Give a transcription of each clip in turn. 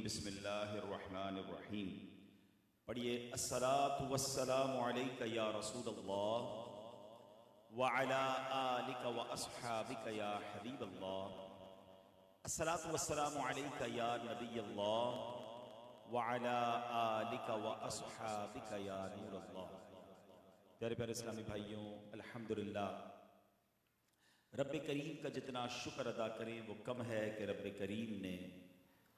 بسم اللہ الرحمن الرحیم. پڑھیے الصلاۃ والسلام علیک یا رسول اللہ وعلی آلک واصحابک یا حبیب اللہ. الصلاۃ والسلام علیک یا نبی اللہ وعلی آلک واصحابک یا نور اللہ. پیارے پیارے اسلامی بھائیوں، الحمدللہ رب کریم کا جتنا شکر ادا کریں وہ کم ہے کہ رب کریم نے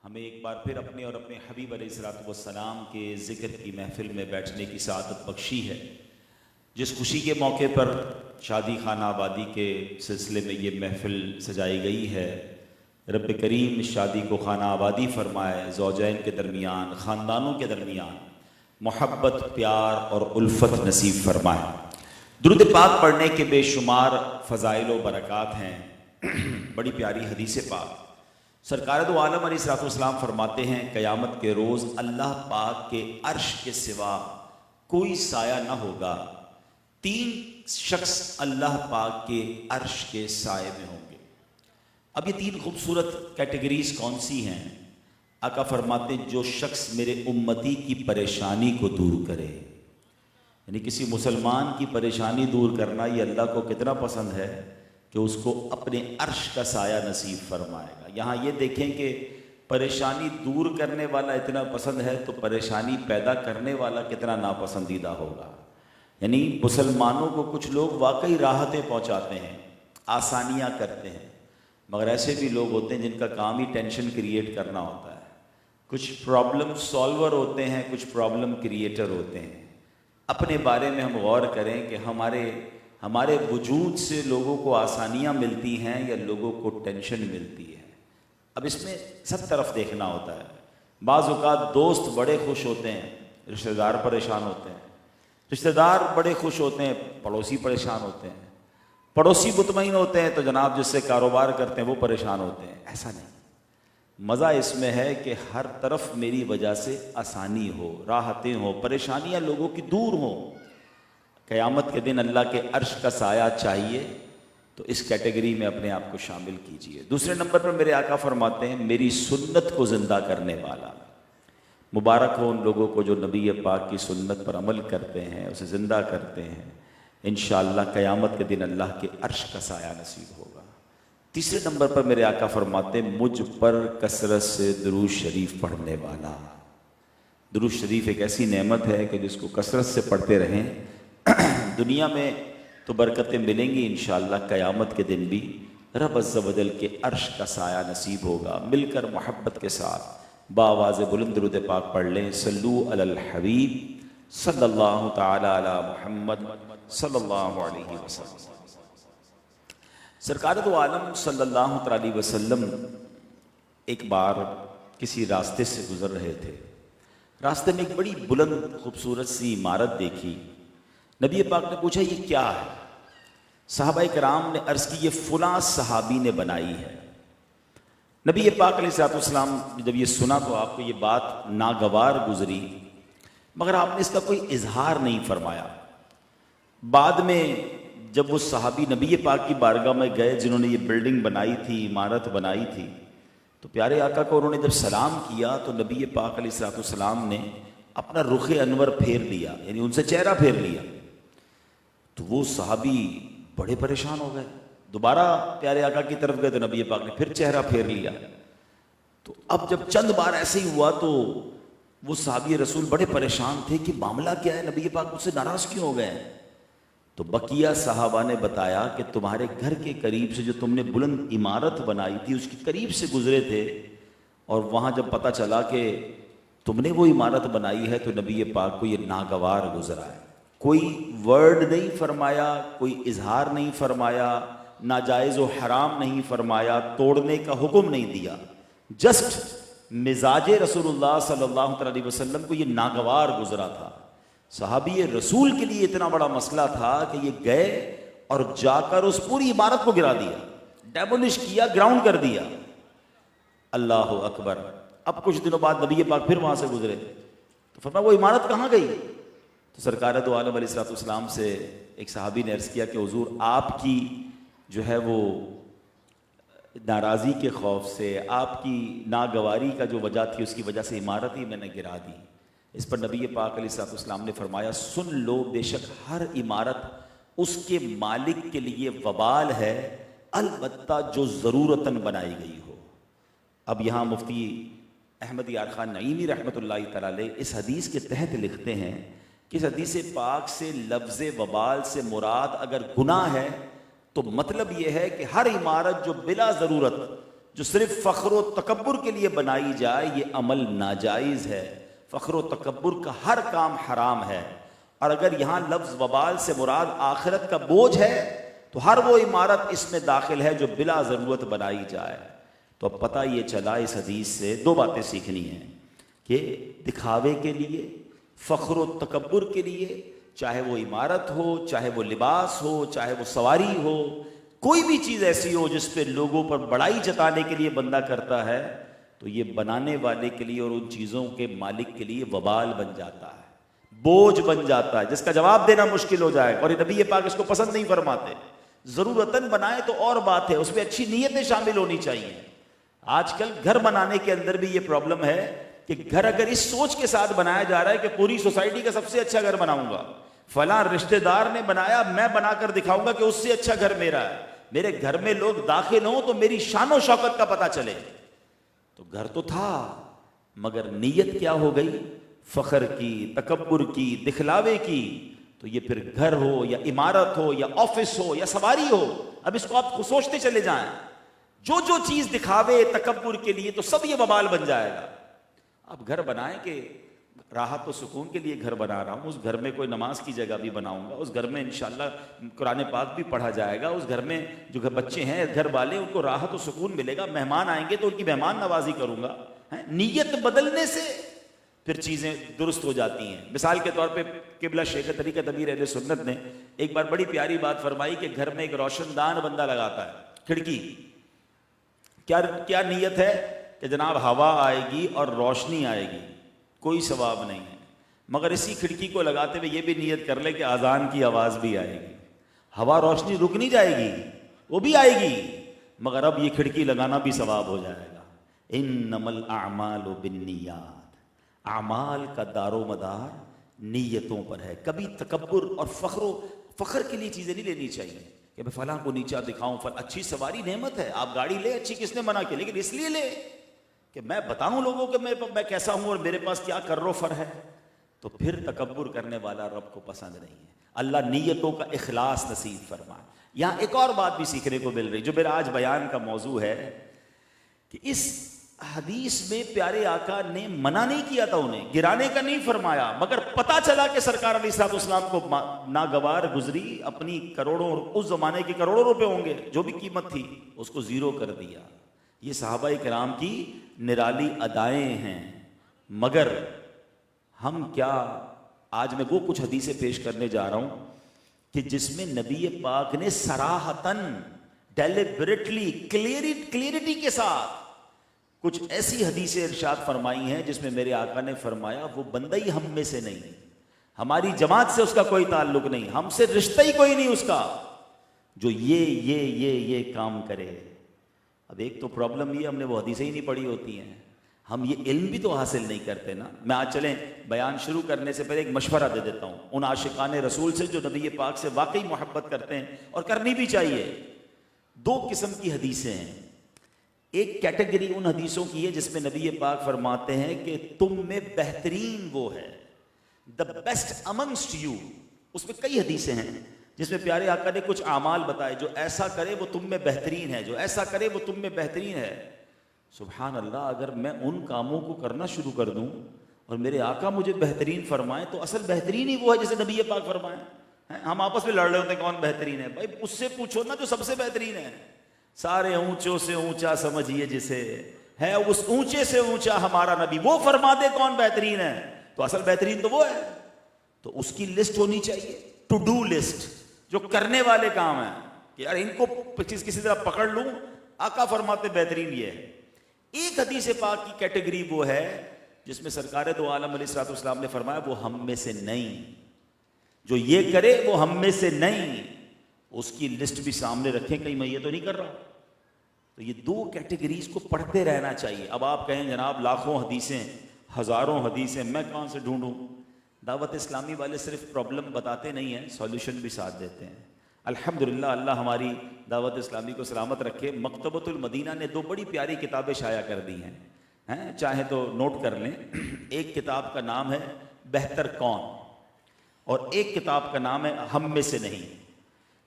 ہمیں ایک بار پھر اپنے اور اپنے حبیب علیہ الصلوۃ والسلام کے ذکر کی محفل میں بیٹھنے کی سعادت بخشی ہے. جس خوشی کے موقع پر شادی خانہ آبادی کے سلسلے میں یہ محفل سجائی گئی ہے، رب کریم اس شادی کو خانہ آبادی فرمائے، زوجین کے درمیان، خاندانوں کے درمیان محبت، پیار اور الفت نصیب فرمائے. درود پاک پڑھنے کے بے شمار فضائل و برکات ہیں. بڑی پیاری حدیث پاک سرکار دو عالم علیہ الصلوۃ والسلام فرماتے ہیں، قیامت کے روز اللہ پاک کے عرش کے سوا کوئی سایہ نہ ہوگا. 3 شخص اللہ پاک کے عرش کے سائے میں ہوں گے. اب یہ 3 خوبصورت کیٹیگریز کون سی ہیں؟ آقا فرماتے ہیں جو شخص میرے امتی کی پریشانی کو دور کرے. یعنی کسی مسلمان کی پریشانی دور کرنا یہ اللہ کو کتنا پسند ہے کہ اس کو اپنے عرش کا سایہ نصیب فرمائے گا. یہاں یہ دیکھیں کہ پریشانی دور کرنے والا اتنا پسند ہے تو پریشانی پیدا کرنے والا کتنا ناپسندیدہ ہوگا. یعنی مسلمانوں کو کچھ لوگ واقعی راحتیں پہنچاتے ہیں، آسانیاں کرتے ہیں، مگر ایسے بھی لوگ ہوتے ہیں جن کا کام ہی ٹینشن کریٹ کرنا ہوتا ہے. کچھ پرابلم سالور ہوتے ہیں، کچھ پرابلم کریٹر ہوتے ہیں. اپنے بارے میں ہم غور کریں کہ ہمارے وجود سے لوگوں کو آسانیاں ملتی ہیں یا لوگوں کو ٹینشن ملتی ہے. اب اس میں سب طرف دیکھنا ہوتا ہے. بعض اوقات دوست بڑے خوش ہوتے ہیں، رشتہ دار پریشان ہوتے ہیں. رشتہ دار بڑے خوش ہوتے ہیں، پڑوسی پریشان ہوتے ہیں. پڑوسی مطمئن ہوتے ہیں تو جناب جس سے کاروبار کرتے ہیں وہ پریشان ہوتے ہیں. ایسا نہیں، مزہ اس میں ہے کہ ہر طرف میری وجہ سے آسانی ہو، راحتیں ہو، پریشانیاں لوگوں کی دور ہوں. قیامت کے دن اللہ کے عرش کا سایہ چاہیے تو اس کیٹیگری میں اپنے آپ کو شامل کیجئے. دوسرے نمبر پر میرے آقا فرماتے ہیں میری سنت کو زندہ کرنے والا. مبارک ہو ان لوگوں کو جو نبی پاک کی سنت پر عمل کرتے ہیں، اسے زندہ کرتے ہیں. انشاءاللہ قیامت کے دن اللہ کے عرش کا سایہ نصیب ہوگا. تیسرے نمبر پر میرے آقا فرماتے ہیں مجھ پر کثرت سے درود شریف پڑھنے والا. درود شریف ایک ایسی نعمت ہے کہ جس کو کثرت سے پڑھتے رہیں دنیا میں تو برکتیں ملیں گی، انشاءاللہ قیامت کے دن بھی رب عز و جل کے عرش کا سایہ نصیب ہوگا. مل کر محبت کے ساتھ بآواز بلند درود پاک پڑھ لیں. صلو علی الحبیب صلی اللہ تعالی علی محمد صلی اللہ علیہ وسلم. سرکار دو عالم صلی اللہ علیہ وسلم ایک بار کسی راستے سے گزر رہے تھے. راستے میں ایک بڑی بلند خوبصورت سی عمارت دیکھی. نبی پاک نے پوچھا یہ کیا ہے؟ صحابہ کرام نے عرض کی یہ فلاں صحابی نے بنائی ہے. نبی پاک علیہ السلام جب یہ سنا تو آپ کو یہ بات ناگوار گزری، مگر آپ نے اس کا کوئی اظہار نہیں فرمایا. بعد میں جب وہ صحابی نبی پاک کی بارگاہ میں گئے جنہوں نے یہ بلڈنگ بنائی تھی، عمارت بنائی تھی، تو پیارے آقا کو انہوں نے جب سلام کیا تو نبی پاک علیہ السلام نے اپنا رخ انور پھیر لیا، یعنی ان سے چہرہ پھیر لیا. تو وہ صحابی بڑے پریشان ہو گئے. دوبارہ پیارے آقا کی طرف گئے تو نبی پاک نے پھر چہرہ پھیر لیا. تو اب جب چند بار ایسے ہی ہوا تو وہ صحابی رسول بڑے پریشان تھے کہ معاملہ کیا ہے، نبی پاک مجھ سے ناراض کیوں ہو گئے ہیں؟ تو بقیہ صحابہ نے بتایا کہ تمہارے گھر کے قریب سے جو تم نے بلند عمارت بنائی تھی اس کے قریب سے گزرے تھے، اور وہاں جب پتہ چلا کہ تم نے وہ عمارت بنائی ہے تو نبی پاک کو یہ ناگوار گزرا ہے. کوئی ورڈ نہیں فرمایا، کوئی اظہار نہیں فرمایا، ناجائز و حرام نہیں فرمایا، توڑنے کا حکم نہیں دیا. جسٹ مزاج رسول اللہ صلی اللہ علیہ وسلم کو یہ ناگوار گزرا تھا. صحابی رسول کے لیے اتنا بڑا مسئلہ تھا کہ یہ گئے اور جا کر اس پوری عمارت کو گرا دیا، ڈیمولش کیا، گراؤنڈ کر دیا. اللہ اکبر. اب کچھ دنوں بعد نبی پاک پھر وہاں سے گزرے تو فرمایا وہ عمارت کہاں گئی؟ تو سرکار دو عالم علیہ السلام سے ایک صحابی نے عرض کیا کہ حضور آپ کی جو ہے وہ ناراضی کے خوف سے، آپ کی ناگواری کا جو وجہ تھی اس کی وجہ سے عمارت ہی میں نے گرا دی۔ اس پر نبی پاک علیہ الصلوۃ والسلام نے فرمایا سن لو، بے شک ہر عمارت اس کے مالک کے لیے وبال ہے، البتہ جو ضرورتاً بنائی گئی ہو۔ اب یہاں مفتی احمد یار خان نعیمی رحمۃ اللہ تعالی علیہ اس حدیث کے تحت لکھتے ہیں کہ اس حدیث پاک سے لفظ وبال سے مراد اگر گناہ ہے تو مطلب یہ ہے کہ ہر عمارت جو بلا ضرورت، جو صرف فخر و تکبر کے لیے بنائی جائے، یہ عمل ناجائز ہے۔ فخر و تکبر کا ہر کام حرام ہے، اور اگر یہاں لفظ وبال سے مراد آخرت کا بوجھ ہے تو ہر وہ عمارت اس میں داخل ہے جو بلا ضرورت بنائی جائے۔ تو اب پتہ یہ چلا اس حدیث سے دو باتیں سیکھنی ہیں کہ دکھاوے کے لیے، فخر و تکبر کے لیے، چاہے وہ عمارت ہو، چاہے وہ لباس ہو، چاہے وہ سواری ہو، کوئی بھی چیز ایسی ہو جس پہ لوگوں پر بڑائی جتانے کے لیے بندہ کرتا ہے، تو یہ بنانے والے کے لیے اور ان چیزوں کے مالک کے لیے وبال بن جاتا ہے، بوجھ بن جاتا ہے، جس کا جواب دینا مشکل ہو جائے، اور نبی پاک اس کو پسند نہیں فرماتے۔ ضرورتاً بنائے تو اور بات ہے، اس میں اچھی نیتیں شامل ہونی چاہیے۔ آج کل گھر بنانے کے اندر بھی یہ پرابلم ہے کہ گھر اگر اس سوچ کے ساتھ بنایا جا رہا ہے کہ پوری سوسائٹی کا سب سے اچھا گھر بناؤں گا، فلاں رشتہ دار نے بنایا، میں بنا کر دکھاؤں گا کہ اس سے اچھا گھر میرا ہے، میرے گھر میں لوگ داخل ہوں تو میری شان و شوکت کا پتہ چلے۔ تو گھر تو تھا مگر نیت کیا ہو گئی؟ فخر کی، تکبر کی، دکھلاوے کی۔ تو یہ پھر گھر ہو یا عمارت ہو یا آفس ہو یا سواری ہو، اب اس کو آپ خود سوچتے چلے جائیں، جو جو چیز دکھاوے تکبر کے لیے تو سب یہ وبال بن جائے گا۔ اب گھر بنائیں کہ راحت و سکون کے لیے گھر بنا رہا ہوں، اس گھر میں کوئی نماز کی جگہ بھی بناؤں گا، اس گھر میں انشاءاللہ قرآن پاک بھی پڑھا جائے گا، اس گھر میں جو بچے ہیں گھر والے ان کو راحت و سکون ملے گا، مہمان آئیں گے تو ان کی مہمان نوازی کروں گا۔ نیت بدلنے سے پھر چیزیں درست ہو جاتی ہیں۔ مثال کے طور پہ قبلہ شیخ طریقت امیر اہل سنت نے ایک بار بڑی پیاری بات فرمائی کہ گھر میں ایک روشن دان بندہ لگاتا ہے، کھڑکی، کیا نیت ہے کہ جناب ہوا آئے گی اور روشنی آئے گی، کوئی ثواب نہیں ہے، مگر اسی کھڑکی کو لگاتے ہوئے یہ بھی نیت کر لے کہ اذان کی آواز بھی آئے گی، ہوا روشنی رک نہیں جائے گی، وہ بھی آئے گی، مگر اب یہ کھڑکی لگانا بھی ثواب ہو جائے گا۔ انما الاعمال بالنیات، اعمال کا دار و مدار نیتوں پر ہے۔ کبھی تکبر اور فخر کے لیے چیزیں نہیں لینی چاہیے کہ میں فلاں کو نیچا دکھاؤں، اچھی سواری نعمت ہے، آپ گاڑی لے اچھی، کس نے منع کیا، لیکن اس لیے لے کہ میں بتاؤں لوگوں کہ میں کیسا ہوں اور میرے پاس کیا کر ہے، تو پھر تکبر کرنے والا رب کو پسند نہیں ہے۔ اللہ نیتوں کا اخلاص نصیب فرمائے۔ یہاں ایک اور بات بھی سیکھنے کو مل رہی جو میرا آج بیان کا موضوع ہے کہ اس حدیث میں پیارے آقا نے منع نہیں کیا تھا، انہیں گرانے کا نہیں فرمایا، مگر پتا چلا کہ سرکار علیہ الصلوۃ والسلام کو ناگوار گزری، اپنی کروڑوں، اس زمانے کے کروڑوں روپے ہوں گے جو بھی قیمت تھی، اس کو زیرو کر دیا۔ یہ صحابہ کرام کی نرالی ادائیں ہیں، مگر ہم کیا، آج میں وہ کچھ حدیثیں پیش کرنے جا رہا ہوں کہ جس میں نبی پاک نے صراحتاً، ڈیلیبریٹلی، کلیئرٹی کے ساتھ کچھ ایسی حدیثیں ارشاد فرمائی ہیں جس میں میرے آقا نے فرمایا وہ بندہ ہی ہم میں سے نہیں، ہماری جماعت سے اس کا کوئی تعلق نہیں، ہم سے رشتہ ہی کوئی نہیں اس کا، جو یہ کام کرے۔ اب ایک تو پرابلم یہ ہم نے وہ حدیثیں ہی نہیں پڑھی ہوتی ہیں، ہم یہ علم بھی تو حاصل نہیں کرتے نا۔ میں آج چلیں بیان شروع کرنے سے پہلے ایک مشورہ دے دیتا ہوں ان عاشقان رسول سے جو نبی پاک سے واقعی محبت کرتے ہیں، اور کرنی بھی چاہیے۔ دو قسم کی حدیثیں ہیں، ایک کیٹیگری ان حدیثوں کی ہے جس میں نبی پاک فرماتے ہیں کہ تم میں بہترین وہ ہے، the best amongst you۔ اس میں کئی حدیثیں ہیں جس میں پیارے آقا نے کچھ اعمال بتائے، جو ایسا کرے وہ تم میں بہترین ہے، جو ایسا کرے وہ تم میں بہترین ہے۔ سبحان اللہ، اگر میں ان کاموں کو کرنا شروع کر دوں اور میرے آقا مجھے بہترین فرمائیں تو اصل بہترین ہی وہ ہے جسے نبی پاک فرمائیں۔ ہم آپس میں لڑ رہے ہوتے ہیں کون بہترین ہے، بھائی اس سے پوچھو نا جو سب سے بہترین ہے۔ سارے اونچوں سے اونچا سمجھیے جسے ہے، اس اونچے سے اونچا ہمارا نبی، وہ فرما دے کون بہترین ہے، تو اصل بہترین تو وہ ہے۔ تو اس کی لسٹ ہونی چاہیے، ٹو ڈو لسٹ، جو کرنے والے کام ہیں کہ یار ان کو کسی طرح پکڑ لوں، آقا فرماتے بہترین یہ ہے۔ ایک حدیث پاک کی کیٹیگری وہ ہے جس میں سرکار دو عالم علیہ الصلوۃ والسلام نے فرمایا وہ ہم میں سے نہیں، جو یہ کرے وہ ہم میں سے نہیں۔ اس کی لسٹ بھی سامنے رکھیں، کہیں میں یہ تو نہیں کر رہا، تو یہ دو کیٹیگریز کو پڑھتے رہنا چاہیے. اب آپ کہیں جناب لاکھوں حدیثیں، ہزاروں حدیثیں، میں کہاں سے ڈھونڈوں؟ دعوت اسلامی والے صرف پرابلم بتاتے نہیں ہیں، سولوشن بھی ساتھ دیتے ہیں. الحمدللہ، اللہ ہماری دعوت اسلامی کو سلامت رکھے. مکتبۃ المدینہ نے دو بڑی پیاری کتابیں شائع کر دی ہیں، چاہے تو نوٹ کر لیں. ایک کتاب کا نام ہے بہتر کون، اور ایک کتاب کا نام ہے ہم میں سے نہیں.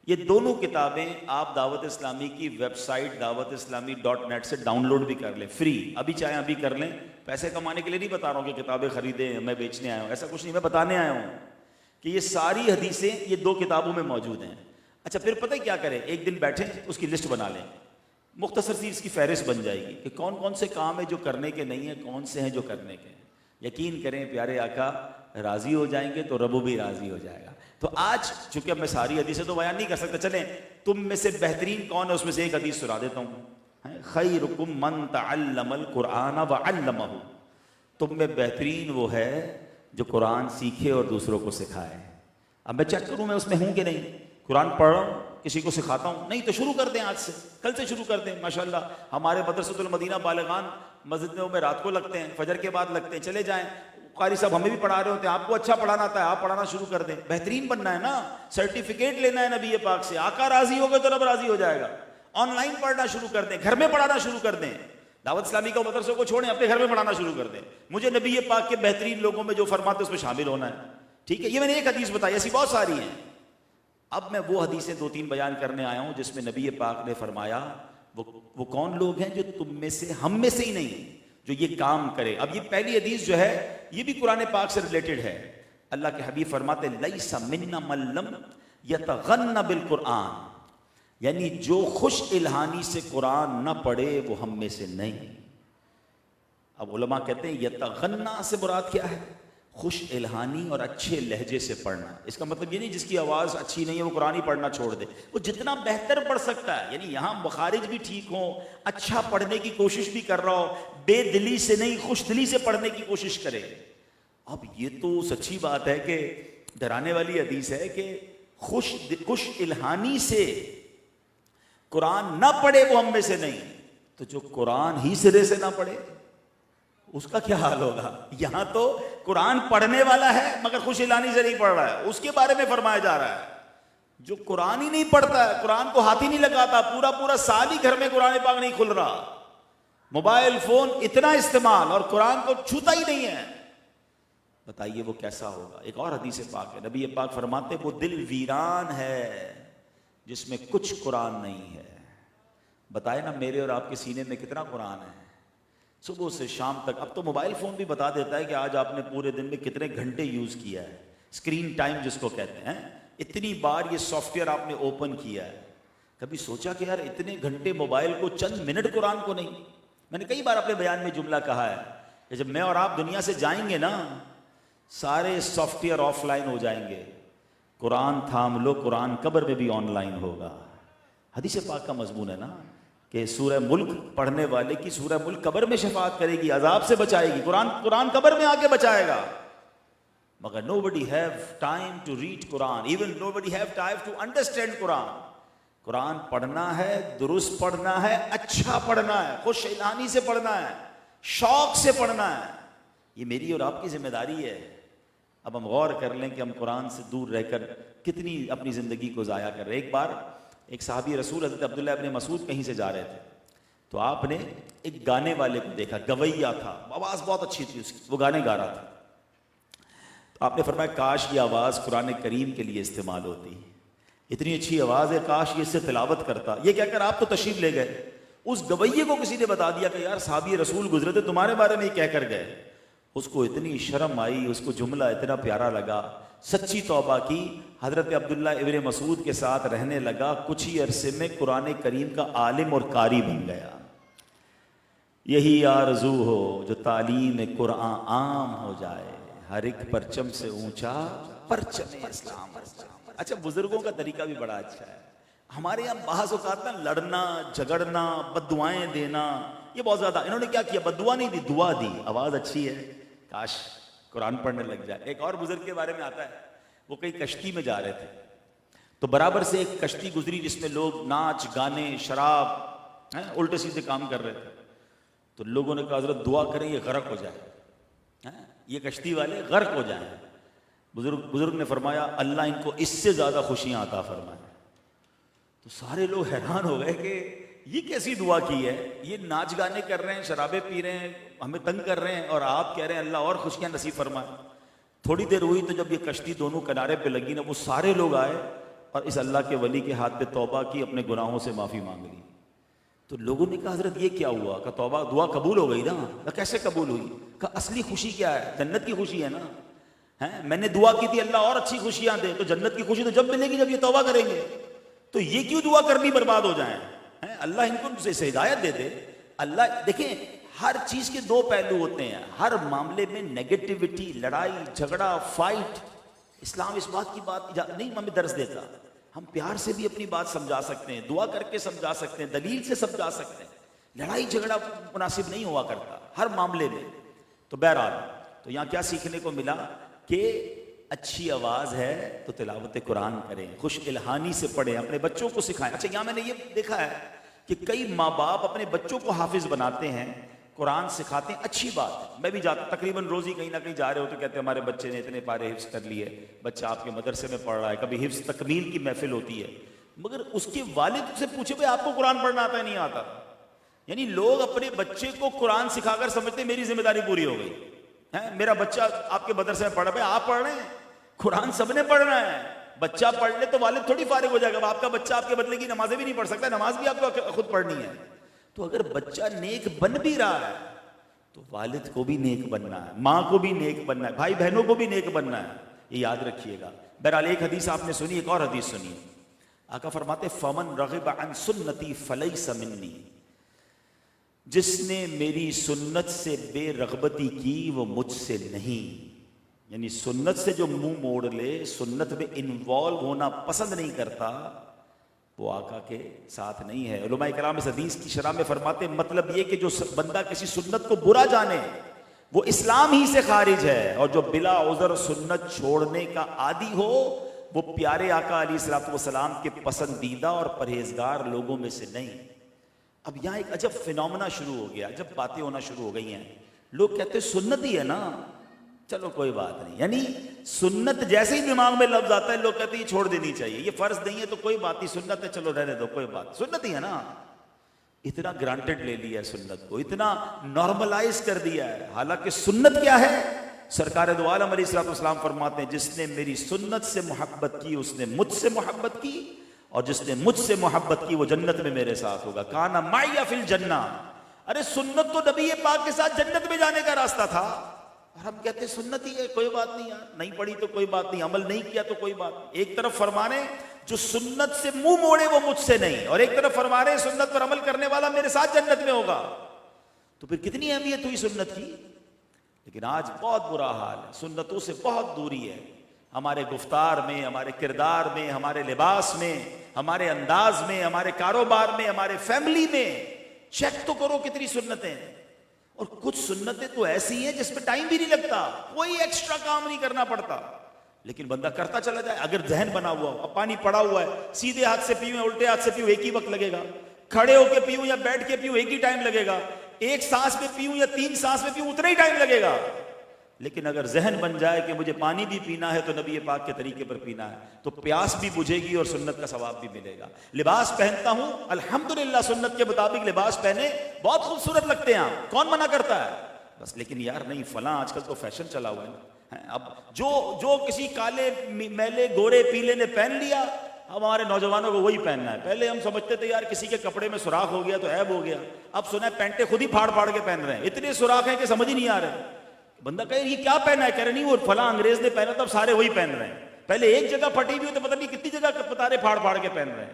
یہ دونوں کتابیں آپ دعوت اسلامی کی ویب سائٹ dawat-islami.net سے ڈاؤن لوڈ بھی کر لیں، فری. ابھی چاہیں ابھی کر لیں. پیسے کمانے کے لیے نہیں بتا رہا ہوں کہ کتابیں خریدیں، میں بیچنے آیا ہوں، ایسا کچھ نہیں. میں بتانے آیا ہوں کہ یہ ساری حدیثیں یہ دو کتابوں میں موجود ہیں. اچھا پھر پتہ کیا کریں، ایک دن بیٹھیں اس کی لسٹ بنا لیں، مختصر سی اس کی فہرست بن جائے گی کہ کون کون سے کام ہیں جو کرنے کے نہیں ہیں، کون سے ہیں جو کرنے کے ہیں. یقین کریں پیارے آقا راضی ہو جائیں گے تو رب بھی راضی ہو جائے گا. تو آج چونکہ اب میں ساری حدیثیں تو بیان نہیں کر سکتا، چلیں تم میں سے بہترین کون ہے اس میں سے ایک حدیث سنا دیتا ہوں. خیرکم من تعلم القرآن وعلمہ، تم میں بہترین وہ ہے جو قرآن سیکھے اور دوسروں کو سکھائے. اب میں چیک کروں میں اس میں ہوں کہ نہیں. قرآن پڑھ رہا ہوں، کسی کو سکھاتا ہوں؟ نہیں. تو شروع کر دیں، آج سے کل سے شروع کر دیں. ماشاءاللہ ہمارے مدرسۃ المدینہ بالغان مسجد میں رات کو لگتے ہیں، فجر کے بعد لگتے ہیں. چلے جائیں، قاری صاحب ہمیں بھی پڑھا رہے ہوتے ہیں، آپ کو اچھا پڑھانا آتا ہے، آپ پڑھانا شروع کر دیں. بہترین بننا ہے نا، سرٹیفکیٹ لینا ہے نبی پاک سے. آقا راضی ہو گئے تو رب راضی ہو جائے گا. آن لائن پڑھنا شروع کر دیں، گھر میں پڑھانا شروع کر دیں. دعوت اسلامی کا مدرسوں کو چھوڑیں، اپنے گھر میں پڑھانا شروع کر دیں. مجھے نبی پاک کے بہترین لوگوں میں جو فرماتے اس میں شامل ہونا ہے. ٹھیک ہے، یہ میں نے ایک حدیث بتائی، ایسی بہت ساری ہیں. اب میں وہ حدیثیں دو تین بیان کرنے آیا ہوں جس میں نبی پاک نے فرمایا وہ کون لوگ ہیں جو تم میں سے، ہم میں سے ہی نہیں، جو یہ کام کرے. اب یہ پہلی حدیث جو ہے یہ بھی قرآن پاک سے ریلیٹڈ ہے. اللہ کے حبیب فرماتے لیس منا من لم یتغن بالقرآن، یعنی جو خوش الہانی سے قرآن نہ پڑھے وہ ہم میں سے نہیں. اب علماء کہتے ہیں یتغنا سے مراد کیا ہے؟ خوش الہانی اور اچھے لہجے سے پڑھنا. اس کا مطلب یہ نہیں جس کی آواز اچھی نہیں ہے وہ قرآن ہی پڑھنا چھوڑ دے، وہ جتنا بہتر پڑھ سکتا ہے. یعنی یہاں مخارج بھی ٹھیک ہوں، اچھا پڑھنے کی کوشش بھی کر رہا ہو، بے دلی سے نہیں خوش دلی سے پڑھنے کی کوشش کرے. اب یہ تو سچی بات ہے کہ ڈرانے والی حدیث ہے کہ خوش الہانی سے قرآن نہ پڑھے وہ ہم میں سے نہیں. تو جو قرآن ہی سرے سے نہ پڑھے اس کا کیا حال ہوگا؟ یہاں تو قرآن پڑھنے والا ہے مگر خوش الہانی سے نہیں پڑھ رہا ہے، اس کے بارے میں فرمایا جا رہا ہے. جو قرآن ہی نہیں پڑھتا ہے، قرآن کو ہاتھ ہی نہیں لگاتا، پورا سال ہی گھر میں قرآن پاک نہیں کھل رہا، موبائل فون اتنا استعمال اور قرآن کو چھوتا ہی نہیں ہے، بتائیے وہ کیسا ہوگا؟ ایک اور حدیث پاک ہے، نبی پاک فرماتے وہ دل ویران ہے جس میں کچھ قرآن نہیں ہے. بتائے نا میرے اور آپ کے سینے میں کتنا قرآن ہے، صبح سے شام تک. اب تو موبائل فون بھی بتا دیتا ہے کہ آج آپ نے پورے دن میں کتنے گھنٹے یوز کیا ہے، اسکرین ٹائم جس کو کہتے ہیں. اتنی بار یہ سافٹ ویئر آپ نے اوپن کیا ہے. کبھی سوچا کہ یار اتنے گھنٹے موبائل کو، چند منٹ قرآن کو نہیں؟ میں نے کئی بار اپنے بیان میں جملہ کہا ہے کہ جب میں اور آپ دنیا سے جائیں گے نا، سارے سافٹ ویئر آف لائن ہو جائیں گے، قرآن تھام لو، قرآن قبر میں بھی آن لائن ہوگا. حدیث پاک کا مضمون ہے نا کہ سورہ ملک پڑھنے والے کی سورہ ملک قبر میں شفاعت کرے گی، عذاب سے بچائے گی. قرآن قبر میں آ کے بچائے گا. مگر nobody have time to read Quran, even nobody have time to understand قرآن. قرآن پڑھنا ہے، درست پڑھنا ہے، اچھا پڑھنا ہے، خوش الہانی سے پڑھنا ہے، شوق سے پڑھنا ہے. یہ میری اور آپ کی ذمہ داری ہے. اب ہم غور کر لیں کہ ہم قرآن سے دور رہ کر کتنی اپنی زندگی کو ضائع کر رہے. ایک بار ایک صحابی رسول حضرت عبداللہ ابن مسعود کہیں سے جا رہے تھے تو آپ نے ایک گانے والے کو دیکھا، گویا تھا، آواز بہت اچھی تھی اس کی، وہ گانے گا رہا تھا. تو آپ نے فرمایا کاش یہ آواز قرآن کریم کے لیے استعمال ہوتی، اتنی اچھی آواز ہے، کاش یہ اس سے تلاوت کرتا. یہ کہہ کر آپ تو تشریف لے گئے. اس گویے کو کسی نے بتا دیا کہ یار صحابی رسول گزرے تھے تمہارے بارے میں یہ کہہ کر گئے. اس کو اتنی شرم آئی، اس کو جملہ اتنا پیارا لگا، سچی توبہ کی، حضرت عبداللہ ابن مسعود کے ساتھ رہنے لگا. کچھ ہی عرصے میں قرآن کریم کا عالم اور قاری بن گیا. یہی آرزو ہو جو تعلیم قرآن عام ہو جائے، ہر ایک پرچم سے اونچا پرچم اسلام. اچھا بزرگوں کا طریقہ بھی بڑا اچھا ہے. ہمارے یہاں بعض اوقات نا لڑنا جھگڑنا بد دعائیں دینا یہ بہت زیادہ. انہوں نے کیا کیا؟ بد دعا نہیں دی، دعا دی. آواز اچھی ہے، کاش قرآن پڑھنے لگ جائے. ایک اور بزرگ کے بارے میں آتا ہے، وہ کئی کشتی میں جا رہے تھے تو برابر سے ایک کشتی گزری جس میں لوگ ناچ گانے شراب الٹے سیدھے کام کر رہے تھے. تو لوگوں نے کہا حضرت دعا کریں یہ غرق ہو جائے, یہ کشتی والے غرق ہو جائیں. بزرگ نے فرمایا اللہ ان کو اس سے زیادہ خوشیاں عطا فرمائے. تو سارے لوگ حیران ہو گئے کہ یہ کیسی دعا کی ہے, یہ ناچ گانے کر رہے ہیں, شرابیں پی رہے ہیں, ہمیں تنگ کر رہے ہیں, اور آپ کہہ رہے ہیں اللہ اور خوشیاں نصیب فرمائے. تھوڑی دیر ہوئی تو جب یہ کشتی دونوں کنارے پہ لگی نا, وہ سارے لوگ آئے اور اس اللہ کے ولی کے ہاتھ پہ توبہ کی, اپنے گناہوں سے معافی مانگ لی. تو لوگوں نے کہا حضرت یہ کیا ہوا؟ کہ توبہ دعا قبول ہو گئی نا. کیسے قبول ہوئی؟ کہ اصلی خوشی کیا ہے؟ جنت کی خوشی ہے نا. میں نے دعا کی تھی اللہ اور اچھی خوشیاں دے, تو جنت کی خوشی تو جب ملے گی جب یہ توبہ کریں گے. تو یہ کیوں دعا کرنی برباد ہو جائیں؟ اللہ ان کو سے ہدایت دے دے. اللہ دیکھیں ہر چیز کے دو پہلو ہوتے ہیں. ہر معاملے میں نیگیٹیوٹی, لڑائی جھگڑا, فائٹ, اسلام اس بات کی بات نہیں ہمیں درس دیتا. ہم پیار سے بھی اپنی بات سمجھا سکتے ہیں, دعا کر کے سمجھا سکتے ہیں, دلیل سے سمجھا سکتے ہیں. لڑائی جھگڑا مناسب نہیں ہوا کرتا ہر معاملے میں. تو بہرحال تو یہاں کیا سیکھنے کو ملا کہ اچھی آواز ہے تو تلاوت قرآن کریں, خوش الہانی سے پڑھیں, اپنے بچوں کو سکھائیں. اچھا یہاں میں نے یہ دیکھا ہے کہ کئی ماں باپ اپنے بچوں کو حافظ بناتے ہیں, قرآن سکھاتے ہیں, اچھی بات ہے. میں بھی جاتا تقریباً روز ہی کہیں نہ کہیں جا رہے ہو تو کہتے ہیں ہمارے بچے نے اتنے پارے حفظ کر لیے, بچہ آپ کے مدرسے میں پڑھ رہا ہے. کبھی حفظ تکمیل کی محفل ہوتی ہے, مگر اس کے والد سے پوچھے بھائی آپ کو قرآن پڑھنا آتا ہے نہیں آتا؟ یعنی لوگ اپنے بچے کو قرآن سکھا کر سمجھتے ہیں میری ذمہ داری پوری ہو گئی ہے, میرا بچہ آپ کے مدرسے میں پڑھ رہا ہے. آپ پڑھ رہے ہیں, قرآن سب نے پڑھنا ہے. بچہ پڑھ لے تو والد تھوڑی فارغ ہو جائے گا. آپ کا بچہ آپ کے بدلے کی نمازیں بھی نہیں پڑھ سکتا, نماز بھی آپ کو خود پڑھنی ہے. تو اگر بچہ نیک بن بھی رہا ہے تو والد کو بھی نیک بننا ہے, ماں کو بھی نیک بننا ہے, بھائی بہنوں کو بھی نیک بننا ہے. یہ یاد رکھیے گا. بہرحال ایک حدیث آپ نے سنی, ایک اور حدیث سنیے. آقا فرماتے فمن رغب عن سنتی فلیس منی, جس نے میری سنت سے بے رغبتی کی وہ مجھ سے نہیں. یعنی سنت سے جو منہ موڑ لے, سنت میں انوالو ہونا پسند نہیں کرتا, وہ آقا کے ساتھ نہیں ہے. علماء کرام اس حدیث کی شرح میں فرماتے مطلب یہ کہ جو بندہ کسی سنت کو برا جانے وہ اسلام ہی سے خارج ہے, اور جو بلا عذر سنت چھوڑنے کا عادی ہو وہ پیارے آقا علیہ الصلوۃ والسلام کے پسندیدہ اور پرہیزگار لوگوں میں سے نہیں. اب یہاں ایک عجب فینومنا شروع ہو گیا, جب باتیں ہونا شروع ہو گئی ہیں. لوگ کہتے ہیں سنت ہی ہے نا, چلو کوئی بات نہیں. یعنی سنت جیسے ہی دماغ میں لفظ آتا ہے لوگ کہتے ہیں یہ چھوڑ دینی چاہیے, یہ فرض نہیں ہے تو کوئی بات نہیں, سنت ہے چلو رہنے دو کوئی بات, سنت ہی ہے نا. اتنا گرانٹڈ لے لیا ہے سنت کو, اتنا نارملائز کر دیا ہے. حالانکہ سنت کیا ہے؟ سرکار دو عالم علیہ الصلوۃ والسلام فرماتے ہیں جس نے میری سنت سے محبت کی اس نے مجھ سے محبت کی, اور جس نے مجھ سے محبت کی وہ جنت میں میرے ساتھ ہوگا. کانا معی فی الجنہ. ارے سنت تو نبی پاک کے ساتھ جنت میں جانے کا راستہ تھا, اور ہم کہتے ہیں سنت ہی ہے کوئی بات نہیں یار, نہیں پڑھی تو کوئی بات نہیں, عمل نہیں کیا تو کوئی بات نہیں. ایک طرف فرمانے جو سنت سے منہ موڑے وہ مجھ سے نہیں, اور ایک طرف فرما رہے سنت پر عمل کرنے والا میرے ساتھ جنت میں ہوگا. تو پھر کتنی اہمیت ہوئی سنت کی. لیکن آج بہت برا حال ہے, سنتوں سے بہت دوری ہے. ہمارے گفتار میں, ہمارے کردار میں, ہمارے لباس میں, ہمارے انداز میں, ہمارے کاروبار میں, ہمارے فیملی میں. چیک تو کرو کتنی سنتیں. اور کچھ سنتیں تو ایسی ہیں جس پہ ٹائم بھی نہیں لگتا, کوئی ایکسٹرا کام نہیں کرنا پڑتا, لیکن بندہ کرتا چلا جائے. اگر ذہن بنا ہوا ہو, اب پانی پڑا ہوا ہے, سیدھے ہاتھ سے پیوں یا الٹے ہاتھ سے پیوں ایک ہی وقت لگے گا, کھڑے ہو کے پیوں یا بیٹھ کے پیوں ایک ہی ٹائم لگے گا, ایک سانس میں پیوں یا 3 سانس میں پیوں اتنا ہی ٹائم لگے گا. لیکن اگر ذہن بن جائے کہ مجھے پانی بھی پینا ہے تو نبی پاک کے طریقے پر پینا ہے, تو پیاس بھی بجھے گی اور سنت کا ثواب بھی ملے گا. لباس پہنتا ہوں الحمدللہ, سنت کے مطابق لباس پہنے, بہت خوبصورت لگتے ہیں, کون منع کرتا ہے بس. لیکن یار نہیں فلاں آج کل تو فیشن چلا ہوا ہے. اب جو کسی کالے میلے گورے پیلے نے پہن لیا, ہمارے نوجوانوں کو وہی پہننا ہے. پہلے ہم سمجھتے تھے یار کسی کے کپڑے میں سوراخ ہو گیا تو عیب ہو گیا, اب سنا ہے پینٹیں خود ہی پھاڑ پھاڑ کے پہن رہے ہیں, اتنے سوراخ ہیں کہ سمجھ ہی نہیں آ رہے. بندہ کہے یہ کیا پہنا ہے, کہہ رہے نہیں وہ فلاں انگریز نے پہنا تھا, اب سارے وہی پہن رہے ہیں. پہلے ایک جگہ پھٹی ہوئی تو پتہ نہیں کتنی جگہ پتارے پھاڑ پھاڑ کے پہن رہے ہیں.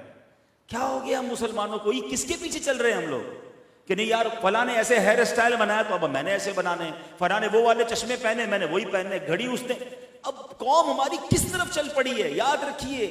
کیا ہو گیا مسلمانوں کو, یہ کس کے پیچھے چل رہے ہیں ہم لوگ کہ نہیں یار فلاں نے ایسے ہیئر اسٹائل بنایا تو اب میں نے ایسے بنانے, فلاں نے وہ والے چشمے پہنے میں نے وہی پہننے, گھڑی اس نے. اب قوم ہماری کس طرف چل پڑی ہے. یاد رکھیے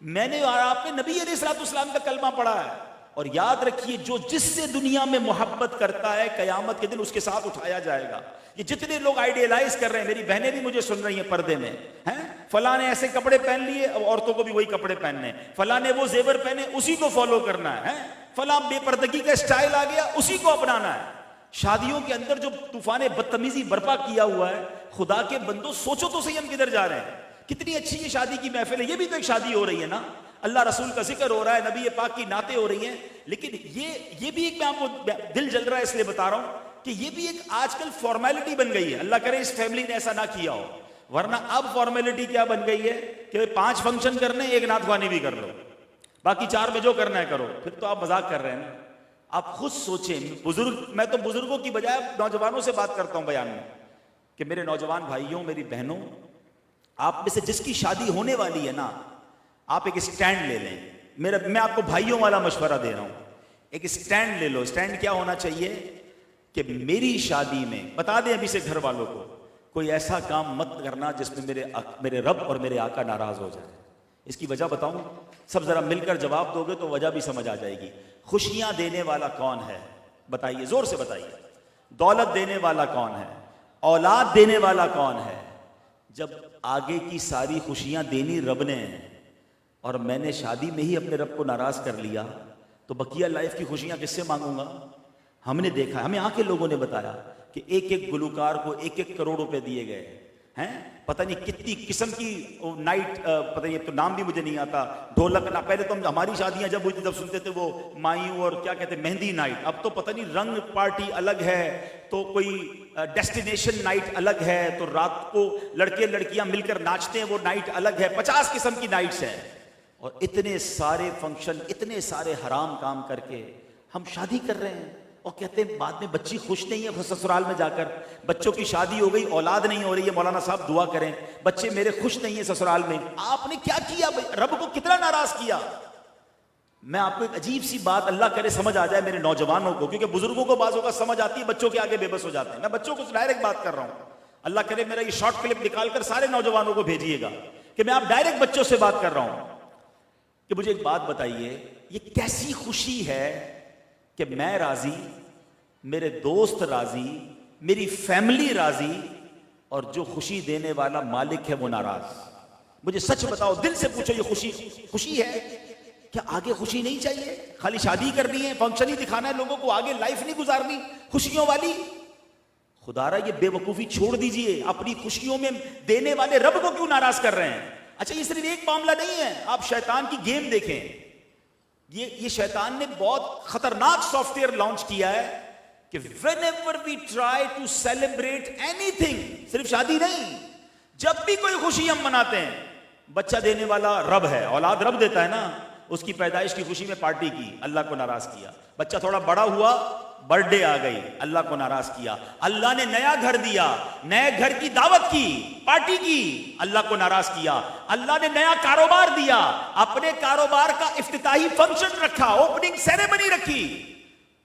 میں نے اور آپ نے نبی علیہ الصلوۃ والسلام کا کلمہ پڑھا ہے, اور یاد رکھیے جو جس سے دنیا میں محبت کرتا ہے قیامت کے دن اس کے ساتھ اٹھایا جائے گا. یہ جتنے لوگ آئیڈیلائز کر رہے ہیں, میری بہنیں بھی مجھے سن رہی ہیں پردے میں, ہیں فلاں نے ایسے کپڑے پہن لیے, اب عورتوں کو بھی وہی کپڑے پہننے, فلاں نے وہ زیور پہنے اسی کو فالو کرنا ہے. فلاں بے پردگی کا اسٹائل آ گیا، اسی کو اپنانا ہے. شادیوں کے اندر جو طوفان بدتمیزی برپا کیا ہوا ہے، خدا کے بندو سوچو تو صحیح ہم کدھر جا رہے ہیں. کتنی اچھی یہ شادی کی محفل ہے، یہ بھی تو ایک شادی ہو رہی ہے نا، اللہ رسول کا ذکر ہو رہا ہے، نبی پاک کی نعتیں ہو رہی ہیں. لیکن یہ بھی ایک، میں آپ کو دل جل رہا ہے اس لیے بتا رہا ہوں کہ یہ بھی ایک آج کل فارمیلٹی بن گئی ہے. اللہ کرے اس فیملی نے ایسا نہ کیا ہو، ورنہ اب فارمیلٹی کیا بن گئی ہے کہ 5 فنکشن کرنے، ایک نعت خوانی بھی کر لو، باقی 4 میں جو کرنا ہے کرو. پھر تو آپ مذاق کر رہے ہیں. آپ خود سوچیں. میں تو بزرگوں کی بجائے نوجوانوں سے بات کرتا ہوں بیان میں کہ میرے نوجوان بھائیوں، میری بہنوں، آپ میں سے جس کی شادی ہونے والی ہے نا، آپ ایک اسٹینڈ لے لیں. میں آپ کو بھائیوں والا مشورہ دے رہا ہوں. ایک اسٹینڈ لے لو. اسٹینڈ کیا ہونا چاہیے کہ میری شادی میں، بتا دیں ابھی سے گھر والوں کو، کوئی ایسا کام مت کرنا جس میں میرے رب اور میرے آقا ناراض ہو جائے. اس کی وجہ بتاؤں؟ سب ذرا مل کر جواب دو گے تو وجہ بھی سمجھ آ جائے گی. خوشیاں دینے والا کون ہے؟ بتائیے، زور سے بتائیے. دولت دینے والا کون ہے؟ اولاد دینے والا کون ہے؟ جب آگے کی ساری خوشیاں دینی رب نے ہیں اور میں نے شادی میں ہی اپنے رب کو ناراض کر لیا، تو بقیہ لائف کی خوشیاں کس سے مانگوں گا؟ ہم نے دیکھا، ہمیں آنکھیں لوگوں نے بتایا کہ ایک گلوکار کو 1 کروڑ روپے دیے گئے ہیں. پتہ نہیں کتنی قسم کی نائٹ، پتہ نہیں تو نام بھی مجھے نہیں آتا، ڈھولک نہ. پہلے تو ہماری شادیاں جب ہوئی تھی تب سنتے تھے وہ مایوں اور کیا کہتے ہیں مہندی نائٹ. اب تو پتہ نہیں رنگ پارٹی الگ ہے، تو کوئی ڈیسٹینیشن نائٹ الگ ہے، تو رات کو لڑکے لڑکیاں مل کر ناچتے ہیں وہ نائٹ الگ ہے. 50 قسم کی نائٹس ہیں. اور اتنے سارے فنکشن، اتنے سارے حرام کام کر کے ہم شادی کر رہے ہیں اور کہتے ہیں بعد میں بچی خوش نہیں ہے سسرال میں جا کر. بچوں کی شادی ہو گئی، اولاد نہیں ہو رہی ہے، مولانا صاحب دعا کریں، بچے میرے خوش نہیں ہیں سسرال میں. آپ نے کیا کیا؟ رب کو کتنا ناراض کیا. میں آپ کو ایک عجیب سی بات، اللہ کرے سمجھ آ جائے میرے نوجوانوں کو، کیونکہ بزرگوں کو بعض اوقات سمجھ آتی ہے، بچوں کے آگے بے بس ہو جاتے ہیں. میں بچوں کو ڈائریکٹ بات کر رہا ہوں. اللہ کرے میرا یہ شارٹ کلپ نکال کر سارے نوجوانوں کو بھیجیے گا کہ میں آپ ڈائریکٹ بچوں سے بات کر رہا ہوں کہ مجھے ایک بات بتائیے، یہ کیسی خوشی ہے کہ میں راضی، میرے دوست راضی، میری فیملی راضی، اور جو خوشی دینے والا مالک ہے وہ ناراض. مجھے سچ بتاؤ، دل سے پوچھو، یہ خوشی ہے؟ کیا آگے خوشی نہیں چاہیے؟ خالی شادی کرنی ہے، فنکشن ہی دکھانا ہے لوگوں کو، آگے لائف نہیں گزارنی خوشیوں والی؟ خدا را یہ بے وقوفی چھوڑ دیجئے. اپنی خوشیوں میں دینے والے رب کو کیوں ناراض کر رہے ہیں؟ اچھا یہ صرف ایک معاملہ نہیں ہے، آپ شیطان کی گیم دیکھیں. یہ شیطان نے بہت خطرناک سافٹ ویئر لانچ کیا ہے کہ whenever we try to celebrate anything، صرف شادی نہیں، جب بھی کوئی خوشی ہم مناتے ہیں، بچہ دینے والا رب ہے، اولاد رب دیتا ہے نا. اس کی پیدائش کی خوشی میں پارٹی کی، اللہ کو ناراض کیا. بچہ تھوڑا بڑا ہوا، برتھ ڈے آ گئی، اللہ کو ناراض کیا. اللہ نے نیا گھر دیا، نئے گھر کی دعوت کی، پارٹی کی، اللہ کو ناراض کیا. اللہ نے نیا کاروبار دیا، اپنے کاروبار کا افتتاحی فنکشن رکھا، اوپننگ سیریمنی رکھی،